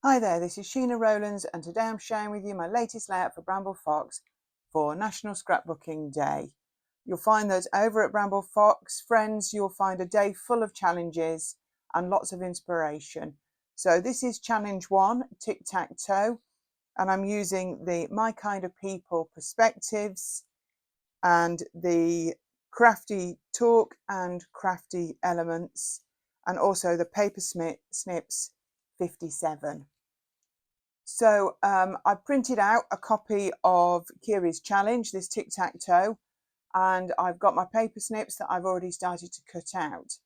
Hi there, this is Sheena Rowlands and today I'm sharing with you my latest layout for Bramble Fox for National Scrapbooking Day. You'll find that over at Bramble Fox, friends, you'll find a day full of challenges and lots of inspiration. So this is challenge 1, Tic Tac Toe, and I'm using the My Kind of People perspectives and the Crafty Talk and Crafty Elements, and also the Paper Snips 57. So I printed out a copy of Kiri's challenge, this Tic Tac Toe, and I've got my paper snips that I've already started to cut out.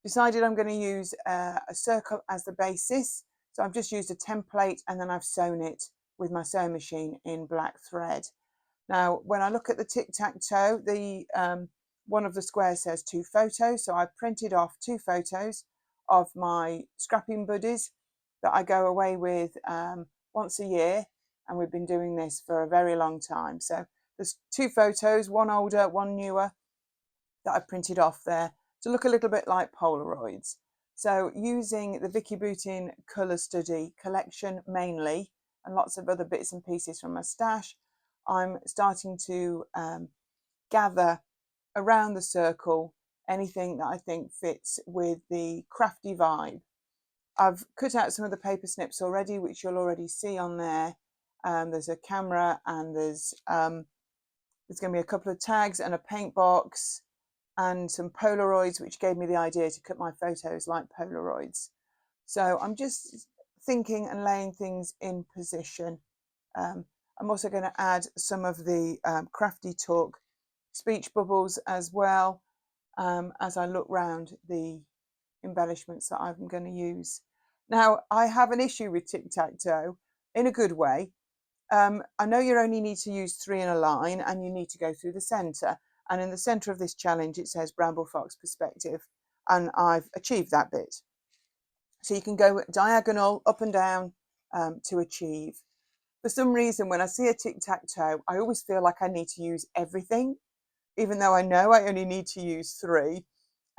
Decided I'm going to use a circle as the basis, so I've just used a template and then I've sewn it with my sewing machine in black thread. Now, when I look at the Tic Tac Toe, the one of the squares says 2 photos, so I printed off 2 photos of my scrapping buddies that I go away with once a year, and we've been doing this for a very long time. So there's 2 photos, one older, one newer, that I printed off there to look a little bit like Polaroids. So using the Vicky Boutin Colour Study collection mainly, and lots of other bits and pieces from my stash, I'm starting to gather around the circle anything that I think fits with the crafty vibe. I've cut out some of the paper snips already, which you'll already see on there. There's a camera and there's going to be a couple of tags and a paint box and some Polaroids, which gave me the idea to cut my photos like Polaroids. So I'm just thinking and laying things in position. I'm also going to add some of the Crafty Talk speech bubbles as well, as I look round the embellishments that I'm going to use. Now, I have an issue with Tic Tac Toe in a good way. I know you only need to use 3 in a line and you need to go through the centre. And in the centre of this challenge, it says Bramble Fox Perspective, and I've achieved that bit. So you can go diagonal up and down to achieve. For some reason, when I see a Tic Tac Toe, I always feel like I need to use everything, even though I know I only need to use 3.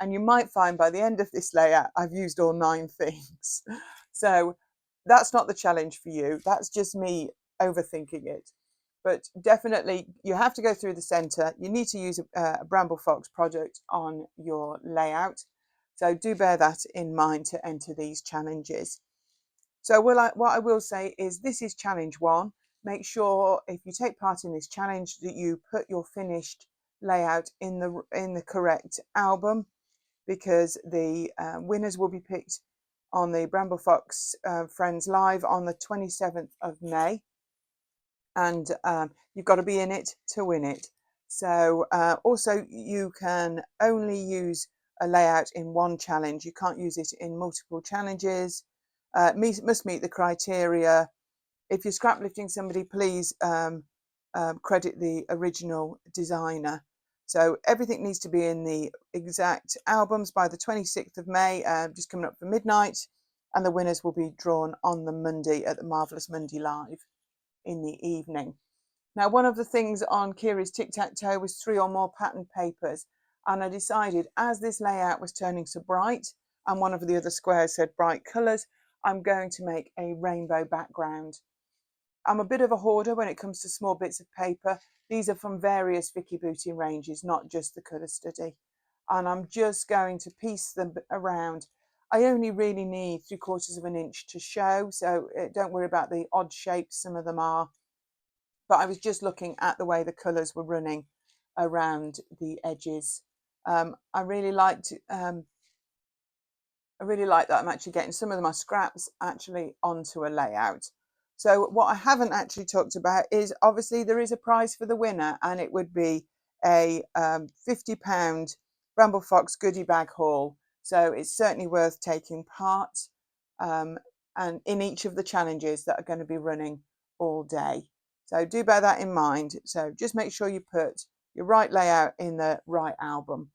And you might find by the end of this layout, I've used all 9 things. So that's not the challenge for you. That's just me overthinking it. But definitely, you have to go through the centre. You need to use a Bramble Fox product on your layout. So do bear that in mind to enter these challenges. So what I will say is this is challenge 1. Make sure if you take part in this challenge that you put your finished layout in the correct album, because the winners will be picked on the Bramble Fox Friends Live on the 27th of May. And you've got to be in it to win it. So also you can only use a layout in one challenge. You can't use it in multiple challenges. Must meet the criteria. If you're scrap lifting somebody, please credit the original designer. So everything needs to be in the exact albums by the 26th of May, just coming up for midnight, and the winners will be drawn on the Monday at the Marvellous Monday Live in the evening. Now, one of the things on Kiri's Tic Tac Toe was 3 or more pattern papers, and I decided as this layout was turning so bright and one of the other squares said bright colours, I'm going to make a rainbow background. I'm a bit of a hoarder when it comes to small bits of paper. These are from various Vicky Boutin ranges, not just the Colour Study. And I'm just going to piece them around. I only really need 3/4 of an inch to show, so don't worry about the odd shapes, some of them are. But I was just looking at the way the colours were running around the edges. I really liked that I'm actually getting some of my scraps actually onto a layout. So what I haven't actually talked about is obviously there is a prize for the winner, and it would be a £50 Bramble Fox goodie bag haul. So it's certainly worth taking part and in each of the challenges that are going to be running all day. So do bear that in mind. So just make sure you put your right layout in the right album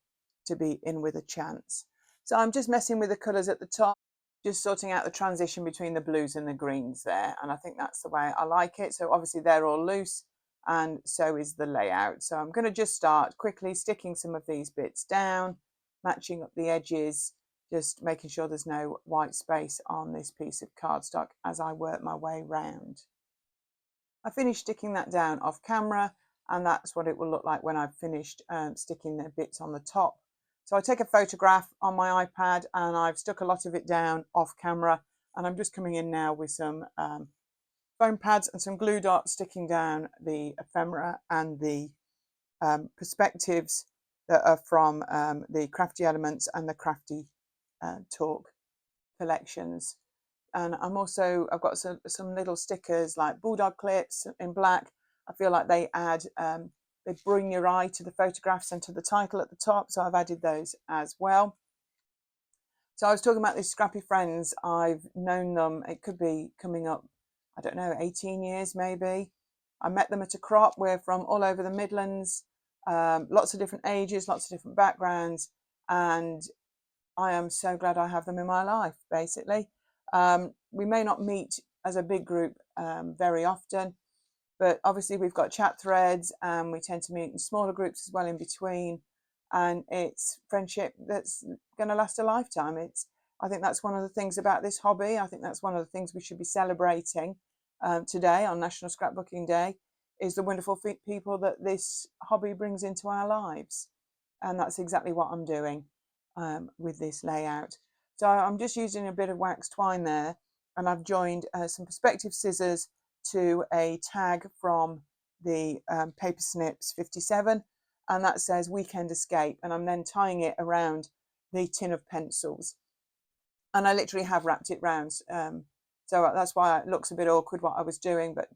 to be in with a chance. So I'm just messing with the colours at the top, just sorting out the transition between the blues and the greens there. And I think that's the way I like it. So obviously they're all loose and so is the layout. So I'm going to just start quickly sticking some of these bits down, matching up the edges, just making sure there's no white space on this piece of cardstock as I work my way round. I finished sticking that down off camera, and that's what it will look like when I've finished sticking the bits on the top. So I take a photograph on my iPad and I've stuck a lot of it down off camera, and I'm just coming in now with some foam pads and some glue dots, sticking down the ephemera and the perspectives that are from the Crafty Elements and the Crafty Talk collections. And I've got some little stickers like bulldog clips in black. I feel like they add, they bring your eye to the photographs and to the title at the top. So I've added those as well. So I was talking about these scrappy friends. I've known them, it could be coming up, I don't know, 18 years maybe. I met them at a crop. We're from all over the Midlands, lots of different ages, lots of different backgrounds. And I am so glad I have them in my life, basically. We may not meet as a big group very often, but obviously we've got chat threads and we tend to meet in smaller groups as well in between. And it's friendship that's going to last a lifetime. I think that's one of the things about this hobby. I think that's one of the things we should be celebrating today on National Scrapbooking Day, is the wonderful people that this hobby brings into our lives. And that's exactly what I'm doing with this layout. So I'm just using a bit of wax twine there, and I've joined some perspective scissors to a tag from the Paper Snips 57, and that says Weekend Escape, and I'm then tying it around the tin of pencils, and I literally have wrapped it round, so that's why it looks a bit awkward what I was doing, but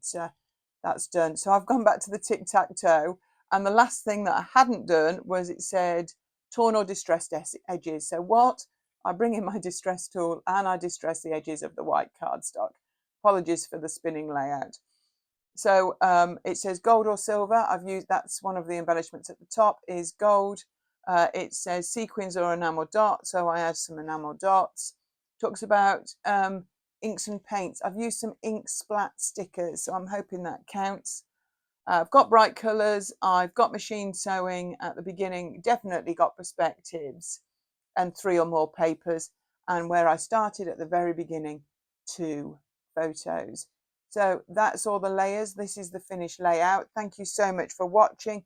that's done. So I've gone back to the Tic Tac Toe, and the last thing that I hadn't done was it said torn or distressed edges. So what? I bring in my distress tool and I distress the edges of the white cardstock. Apologies for the spinning layout. So it says gold or silver. That's one of the embellishments at the top is gold. It says sequins or enamel dot, so I add some enamel dots. Talks about inks and paints. I've used some ink splat stickers, so I'm hoping that counts. I've got bright colours, I've got machine sewing at the beginning, definitely got perspectives and 3 or more papers, and where I started at the very beginning, 2 photos. So that's all the layers. This is the finished layout. Thank you so much for watching.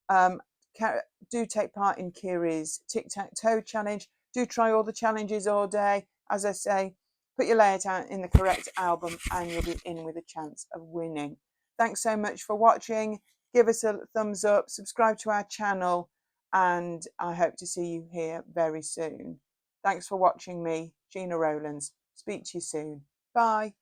Do take part in Kiri's Tic Tac Toe challenge. Do try all the challenges all day. As I say, put your layout out in the correct album and you'll be in with a chance of winning. Thanks so much for watching. Give us a thumbs up, subscribe to our channel, and I hope to see you here very soon. Thanks for watching me, Gina Rowlands. Speak to you soon. Bye.